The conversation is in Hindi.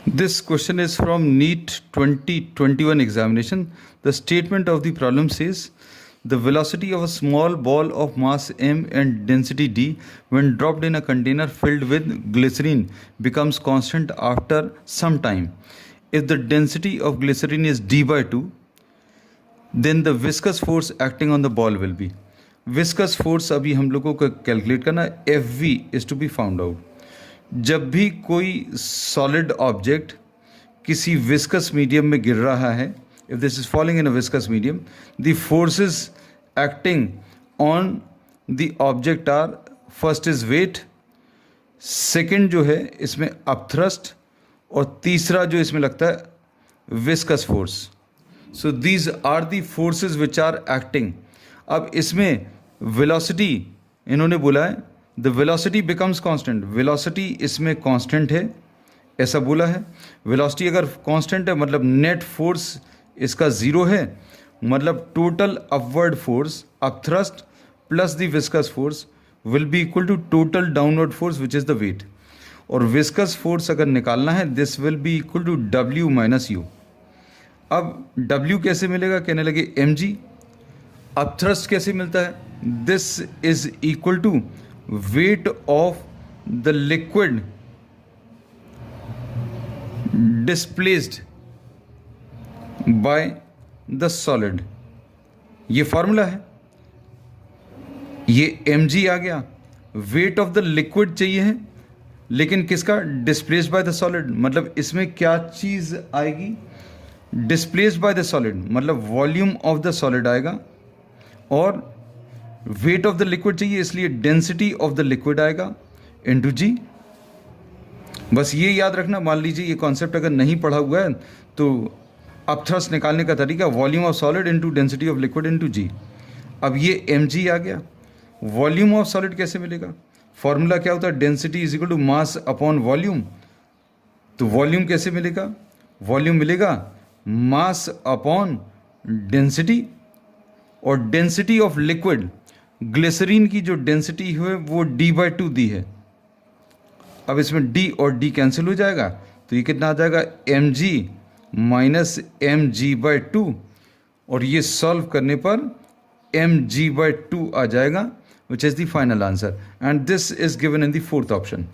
This question is from NEET 2021 examination. The statement of the problem says the velocity of a small ball of mass m and density d when dropped in a container filled with glycerine becomes constant after some time. If the density of glycerine is d by 2, then the viscous force acting on the ball will be. Viscous force अभी हम लोगों को कैलकुलेट करना है. Fv is to be found out. जब भी कोई सॉलिड ऑब्जेक्ट किसी विस्कस मीडियम में गिर रहा है, if this is falling in a viscous medium, the forces acting on the object are, first is weight, second जो है इसमें अपथ्रस्ट, और तीसरा जो इसमें लगता है viscous force. So these are the forces which are acting. अब इसमें वेलोसिटी इन्होंने बोला है the velocity becomes constant. Velocity इसमें कांस्टेंट है ऐसा बोला है. वेलोसिटी अगर कांस्टेंट है मतलब नेट फोर्स इसका ज़ीरो है, मतलब total upward force upthrust plus the viscous force will be equal to total downward force which is the weight. और विस्कस फोर्स अगर निकालना है this will be equal to W minus u. अब W कैसे मिलेगा, कहने लगे mg. अपथ्रस्ट कैसे मिलता है, this is equal to weight of the liquid displaced by the solid. ये फॉर्मूला है. ये mg आ गया. वेट ऑफ द लिक्विड चाहिए है, लेकिन किसका, डिस्प्लेस्ड बाय द सॉलिड. मतलब इसमें क्या चीज आएगी, डिस्प्लेस्ड बाय द सॉलिड, मतलब वॉल्यूम ऑफ द सॉलिड आएगा. और वेट ऑफ द लिक्विड चाहिए, इसलिए डेंसिटी ऑफ द लिक्विड आएगा इनटू जी. बस ये याद रखना. मान लीजिए ये कॉन्सेप्ट अगर नहीं पढ़ा हुआ है तो अपथ्रस्ट निकालने का तरीका volume of solid into density of liquid into g. अब ये mg आ गया. वॉल्यूम ऑफ सॉलिड कैसे मिलेगा, फॉर्मूला क्या होता है, density is equal to mass upon volume. तो वॉल्यूम कैसे मिलेगा, वॉल्यूम मिलेगा मास अपॉन डेंसिटी. और डेंसिटी ऑफ लिक्विड, ग्लिसरीन की जो डेंसिटी है वो d बाई 2 दी है. अब इसमें d और d कैंसिल हो जाएगा तो ये कितना आ जाएगा, mg माइनस mg बाई 2. और ये सॉल्व करने पर mg बाई 2 आ जाएगा विच is the final answer. And this is given in the fourth option.